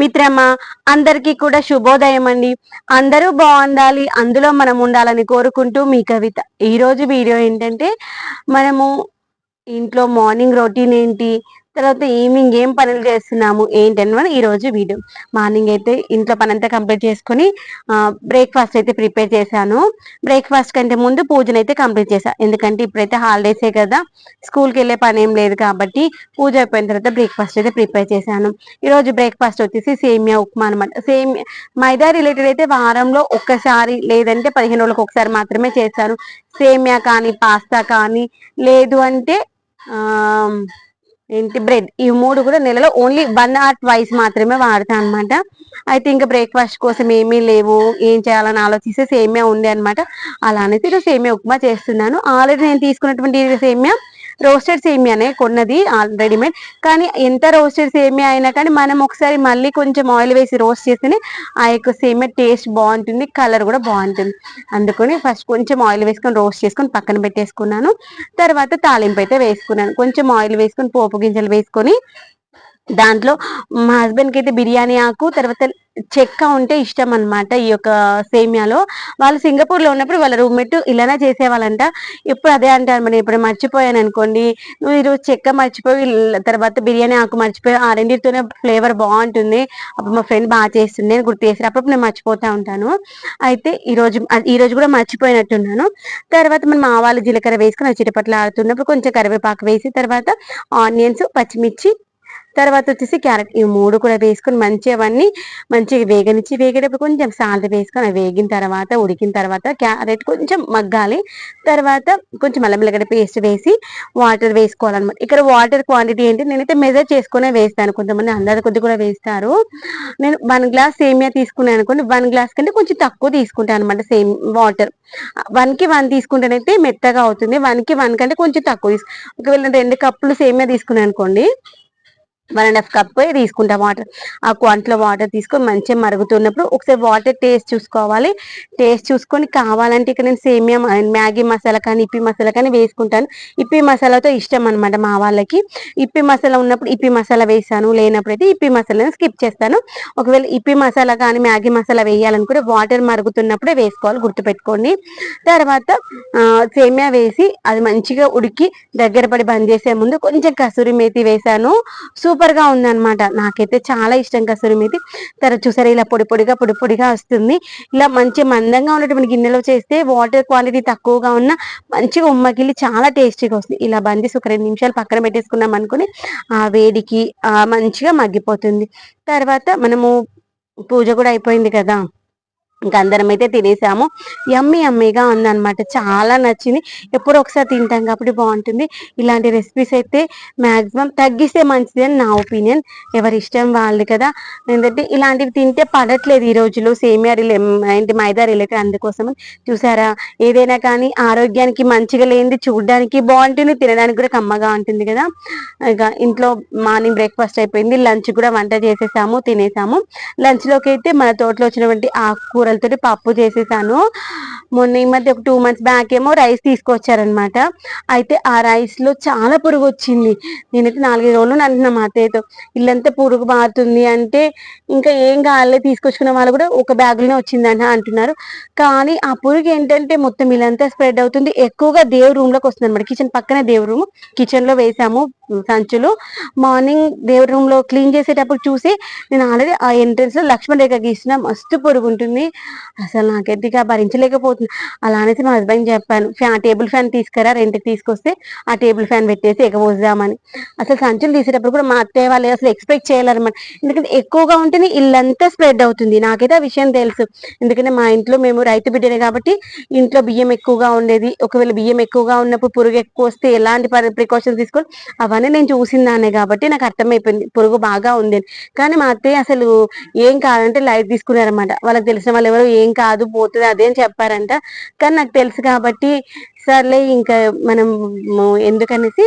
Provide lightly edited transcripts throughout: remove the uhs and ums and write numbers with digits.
మిత్రమా, అందరికీ కూడా శుభోదయం అండి. అందరూ బాగుండాలి, అందులో మనం ఉండాలని కోరుకుంటూ మీ కవిత. ఈరోజు వీడియో ఏంటంటే, మనము ఇంట్లో మార్నింగ్ రొటీన్ ఏంటి, తర్వాత ఈవినింగ్ ఏం పనులు చేస్తున్నాము ఏంటని ఈరోజు వీడియో. మార్నింగ్ అయితే ఇంట్లో పని అంతా కంప్లీట్ చేసుకుని బ్రేక్ఫాస్ట్ అయితే ప్రిపేర్ చేశాను. బ్రేక్ఫాస్ట్ కంటే ముందు పూజనైతే కంప్లీట్ చేశాను, ఎందుకంటే ఇప్పుడైతే హాలిడేసే కదా, స్కూల్కి వెళ్ళే పని ఏం లేదు కాబట్టి పూజ అయిపోయిన తర్వాత బ్రేక్ఫాస్ట్ అయితే ప్రిపేర్ చేశాను. ఈరోజు బ్రేక్ఫాస్ట్ వచ్చేసి సేమియా ఉప్మా అనమాట. మైదా రిలేటెడ్ అయితే వారంలో ఒక్కసారి లేదంటే 15 రోజులకు ఒకసారి మాత్రమే చేస్తాను. సేమియా కానీ పాస్తా కానీ లేదు అంటే ఏంటి బ్రెడ్, ఈ మూడు కూడా నెలలో ఓన్లీ 1 or 2 మాత్రమే వాడతాను అనమాట. అయితే ఇంకా బ్రేక్ఫాస్ట్ కోసం ఏమీ లేవు, ఏం చేయాలని ఆలోచిస్తే సేమియా ఉంది అనమాట. అలా అనేసి సేమియా ఉప్మా చేస్తున్నాను. ఆల్రెడీ నేను తీసుకున్నటువంటి సేమియా రోస్టెడ్ సేమియానే కొన్నది, రెడీమేడ్. కానీ ఎంత రోస్టెడ్ సేమియా అయినా కానీ మనం ఒకసారి మళ్ళీ కొంచెం ఆయిల్ వేసి రోస్ట్ చేస్తేనే ఆ యొక్క సేమియా టేస్ట్ బాగుంటుంది, కలర్ కూడా బాగుంటుంది. అందుకని ఫస్ట్ కొంచెం ఆయిల్ వేసుకొని రోస్ట్ చేసుకొని పక్కన పెట్టేసుకున్నాను. తర్వాత తాలింపు అయితే వేసుకున్నాను. కొంచెం ఆయిల్ వేసుకొని పోపు గింజలు వేసుకొని దాంట్లో మా హస్బెండ్కి అయితే బిర్యానీ ఆకు తర్వాత చెక్క ఉంటే ఇష్టం అనమాట. ఈ యొక్క సేమియాలో వాళ్ళు సింగపూర్లో ఉన్నప్పుడు వాళ్ళ రూమ్మేట్ ఇలానే చేసేవాళ్ళంట. ఎప్పుడు అదే అంటారు, మరి ఇప్పుడు మర్చిపోయాను అనుకోండి, నువ్వు ఈరోజు చెక్క మర్చిపోయి తర్వాత బిర్యానీ ఆకు మర్చిపోయి, ఆ రెండింటితోనే ఫ్లేవర్ బాగుంటుంది, అప్పుడు మా ఫ్రెండ్ బాగా చేస్తుంది అని గుర్తు చేసి అప్పుడు నేను మర్చిపోతా ఉంటాను. అయితే ఈరోజు కూడా మర్చిపోయినట్టున్నాను. తర్వాత మనం ఆవాలు జీలకర్ర వేసుకుని చిటపట్లు ఆడుతున్నప్పుడు కొంచెం కరివేపాకు వేసి తర్వాత ఆనియన్స్ పచ్చిమిర్చి తర్వాత వచ్చేసి క్యారెట్, ఈ మూడు కూడా వేసుకొని మంచిగా అవన్నీ మంచిగా వేగేటప్పుడు కొంచెం సాల్ట్ వేసుకొని అవి వేగిన తర్వాత ఉడికిన తర్వాత క్యారెట్ కొంచెం మగ్గాలి. తర్వాత కొంచెం అల్లం వెల్లిగడ్డ పేస్ట్ వేసి వాటర్ వేసుకోవాలన్నమాట. ఇక్కడ వాటర్ క్వాంటిటీ ఏంటి, నేనైతే మెజర్ చేసుకునే వేస్తాను, కొంతమంది అందరి కొద్ది కూడా వేస్తారు. నేను 1 గ్లాస్ సేమియా తీసుకున్నాను అనుకోండి, 1 గ్లాస్ కంటే కొంచెం తక్కువ తీసుకుంటాను అనమాట. సేమ్ వాటర్ 1కి 1 తీసుకుంటేనైతే మెత్తగా అవుతుంది, 1కి 1 కంటే కొంచెం తక్కువ ఒకవేళ 2 కప్పులు సేమియా తీసుకున్నాను అనుకోండి, 1.5 కప్ తీసుకుంటా వాటర్. ఆ క్వాంటిటీలో వాటర్ తీసుకొని మంచిగా మరుగుతున్నప్పుడు ఒకసారి వాటర్ టేస్ట్ చూసుకోవాలి. టేస్ట్ చూసుకొని కావాలంటే ఇక్కడ నేను సేమియా మ్యాగీ మసాలా కానీ ఇప్పి మసాలా కానీ వేసుకుంటాను. ఇప్పి మసాలాతో ఇష్టం అనమాట మా వాళ్ళకి. ఇప్పి మసాలా ఉన్నప్పుడు ఇప్పి మసాలా వేసాను, లేనప్పుడు అయితే ఇప్పి మసాలాని స్కిప్ చేస్తాను. ఒకవేళ ఇప్పి మసాలా కానీ మ్యాగీ మసాలా వేయాలనుకుంటే వాటర్ మరుగుతున్నప్పుడే వేసుకోవాలి, గుర్తుపెట్టుకోండి. తర్వాత సేమియా వేసి అది మంచిగా ఉడికి దగ్గర పడి బంద్ చేసే ముందు కొంచెం కసూరి మేతి వేసాను. సూపర్ గా ఉందన్నమాట, నాకైతే చాలా ఇష్టం కసూరి మేతి. తర్వాత చూసారా ఇలా పొడి పొడిగా వస్తుంది. ఇలా మంచి మందంగా ఉన్నటువంటి గిన్నెలో చేస్తే వాటర్ క్వాంటిటీ తక్కువగా ఉన్న మంచిగా ఉమ్మకిల్లి చాలా టేస్టీగా వస్తుంది. ఇలా బంద్ చేసి ఒక 2 నిమిషాలు పక్కన పెట్టేసుకున్నాం అనుకుని ఆ వేడికి మంచిగా మగ్గిపోతుంది. తర్వాత మనము పూజ కూడా అయిపోయింది కదా, ఇంకా అందరం అయితే తినేసాము. యమ్మీగా ఉందన్నమాట, చాలా నచ్చింది. ఎప్పుడో ఒకసారి తింటాం కాబట్టి బాగుంటుంది. ఇలాంటి రెసిపీస్ అయితే మ్యాక్సిమం తగ్గిస్తే మంచిది అని నా ఒపీనియన్, ఎవరి ఇష్టం వాళ్ళది కదా. ఎందుకంటే ఇలాంటివి తింటే పడట్లేదు ఈ రోజులో, సేమియా ఏంటి మైదా రిలేటెడ్. అందుకోసం చూసారా, ఏదైనా కానీ ఆరోగ్యానికి మంచిగా లేనిది చూడడానికి బాగుంటుంది, తినడానికి కూడా కమ్మగా ఉంటుంది కదా. ఇక ఇంట్లో మార్నింగ్ బ్రేక్ఫాస్ట్ అయిపోయింది, లంచ్ కూడా వంట చేసేసాము, తినేసాము. లంచ్లోకి అయితే మన తోటలో వచ్చినటువంటి ఆకుకూర తోటి పప్పు చేసేసాను. మొన్న ఈ మధ్య ఒక 2 months బ్యాక్ ఏమో రైస్ తీసుకొచ్చారనమాట. అయితే ఆ రైస్ లో చాలా పురుగు వచ్చింది. నేనైతే 4 రోజులు అంటున్నా మా అత్తయ్యతో, ఇల్లంతా పురుగు బారుతుంది అంటే ఇంకా ఏం కాలే, తీసుకొచ్చుకున్న వాళ్ళు కూడా ఒక బ్యాగ్లోనే వచ్చిందంట అంటున్నారు. కానీ ఆ పురుగు ఏంటంటే మొత్తం ఇల్లంతా స్ప్రెడ్ అవుతుంది. ఎక్కువగా దేవుడు రూమ్ లోకి వస్తుంది అనమాట. కిచెన్ పక్కనే దేవుడు రూమ్, కిచెన్ లో వేసాము సంచులు. మార్నింగ్ దేవుడి రూమ్ లో క్లీన్ చేసేటప్పుడు చూసి నేను ఆల్రెడీ ఆ ఎంట్రన్స్ లో లక్ష్మణ రేఖ గీసిన, మస్తు పొరుగు ఉంటుంది, అసలు నాకైతే ఇక భరించలేకపోతుంది. అలా అనేసి మా హస్బెండ్ చెప్పాను, టేబుల్ ఫ్యాన్ తీసుకురా, రెంట్కి తీసుకొస్తే ఆ టేబుల్ ఫ్యాన్ పెట్టేసి ఎగబోద్దామని. అసలు సంచులు తీసేటప్పుడు కూడా మా అత్తయ్య వాళ్ళు అసలు ఎక్స్పెక్ట్ చేయాలన్నమాట, ఎందుకంటే ఎక్కువగా ఉంటుంది, ఇల్లంతా స్ప్రెడ్ అవుతుంది. నాకైతే ఆ విషయం తెలుసు, ఎందుకంటే మా ఇంట్లో మేము రైతు బిడ్డనే కాబట్టి ఇంట్లో బియ్యం ఎక్కువగా ఉండేది. ఒకవేళ బియ్యం ఎక్కువగా ఉన్నప్పుడు పురుగు ఎక్కువ వస్తే ఎలాంటి ప్రికాషన్స్ తీసుకోవాలి అవన్నీ నేను చూసిందానే కాబట్టి నాకు అర్థమైపోయింది పురుగు బాగా ఉంది. కానీ మా అత్తయ్య అసలు ఏం కాదంటే లైట్ తీసుకున్నారన్నమాట. వాళ్ళకి తెలిసిన వాళ్ళు ఎవరు ఏం కాదు పోతుంది అదే అని చెప్పారంట. కానీ నాకు తెలుసు కాబట్టి సర్లే ఇంకా మనం ఎందుకనేసి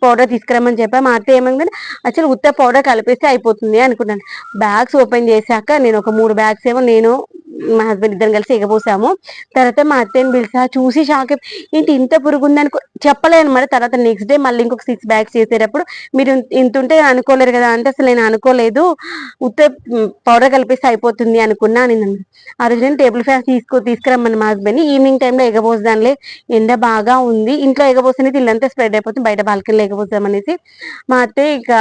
పౌడర్ తీసుకురమ్మని చెప్పా. మా అత్తయ్య ఏమంటే యాక్చువల్ ఉత్త పౌడర్ కలిపేస్తే అయిపోతుంది అనుకున్నాను. బ్యాగ్స్ ఓపెన్ చేశాక నేను ఒక 3 బ్యాగ్స్ ఏమో నేను మా హస్బెండ్ ఇద్దరం కలిసి ఎగపోసాము. తర్వాత మా అత్తయ్యని పిలిచా, చూసి షాక్ ఏంటి ఇంత పురుగు ఉందని చెప్పలేదు అనమాట. తర్వాత నెక్స్ట్ డే మళ్ళీ ఇంకొక 6 బ్యాగ్స్ చేసేటప్పుడు మీరు ఇంత ఉంటే అనుకోలేరు కదా అంటే, అసలు నేను అనుకోలేదు, ఉత్త పౌడర్ కలిపేసి అయిపోతుంది అనుకున్నా అని. ఆ రోజు నేను టేబుల్ ఫ్యాన్ తీసుకురమ్మని మా హస్బెండ్ ఈవినింగ్ టైంలో ఎగబోసదానిలే, ఎండ బాగా ఉంది, ఇంట్లో ఎగబోసనేది ఇల్లంతా స్ప్రెడ్ అయిపోతుంది, బయట బాల్కనీలో ఎగబోసామనేసి మా అత్తయ్య ఇక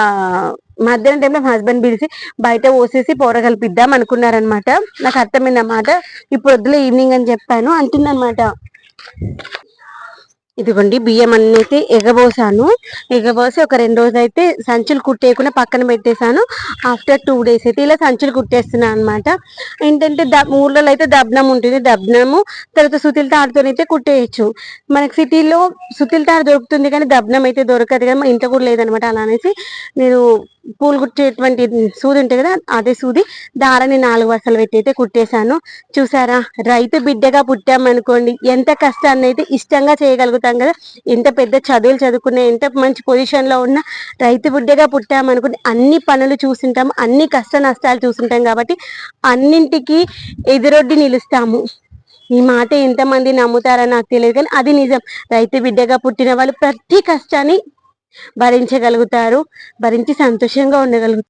మధ్యాహ్నం టైంలో మా హస్బెండ్ పిలిచి బయట పోసేసి పౌడర్ కలిపిద్దాం అనుకున్నారనమాట. నాకు అర్థమైంది అన్నమాట. ఇప్పుడు వద్దులే ఈవినింగ్ అని చెప్పాను అంటుందన్నమాట. ఇదిగోండి బియ్యం అన్ని అయితే ఎగబోసాను. ఎగబోసి ఒక 2 రోజులు అయితే సంచులు కుట్టేయకుండా పక్కన పెట్టేశాను. ఆఫ్టర్ 2 days అయితే ఇలా సంచులు కుట్టేస్తున్నాను అనమాట. ఏంటంటే ఊర్లలో అయితే దబ్నం ఉంటుంది, దబ్నము తర్వాత సుతిల తాడుతో అయితే కుట్టేయచ్చు. మనకి సిటీలో సుతిల తాడు దొరుకుతుంది కానీ దబ్నం అయితే దొరకదు కదా, మా ఇంట్లో కూడా లేదనమాట. అలా అనేసి నేను పూలు కుట్టేటువంటి సూది ఉంటుంది కదా, అదే సూది దారాన్ని 4 వరుసలు పెట్టి అయితే కుట్టేశాను. చూసారా, రైతు బిడ్డగా పుట్టామనుకోండి ఎంత కష్టాన్ని అయితే ఇష్టంగా చేయగలుగుతాం కదా. ఎంత పెద్ద చదువులు చదువుకున్నా, ఎంత మంచి పొజిషన్ లో ఉన్న రైతు బిడ్డగా పుట్టామనుకోండి అన్ని పనులు చూసింటాం, అన్ని కష్ట నష్టాలు చూసింటాం కాబట్టి అన్నింటికి ఎదురొడ్డి నిలుస్తాము. ఈ మాట ఎంతమంది నమ్ముతారో నాకు తెలియదు కానీ అది నిజం. రైతు బిడ్డగా పుట్టిన వాళ్ళు ప్రతి కష్టాన్ని భరించగలుగుతారు, భరించి సంతోషంగా ఉండగలుగుతారు.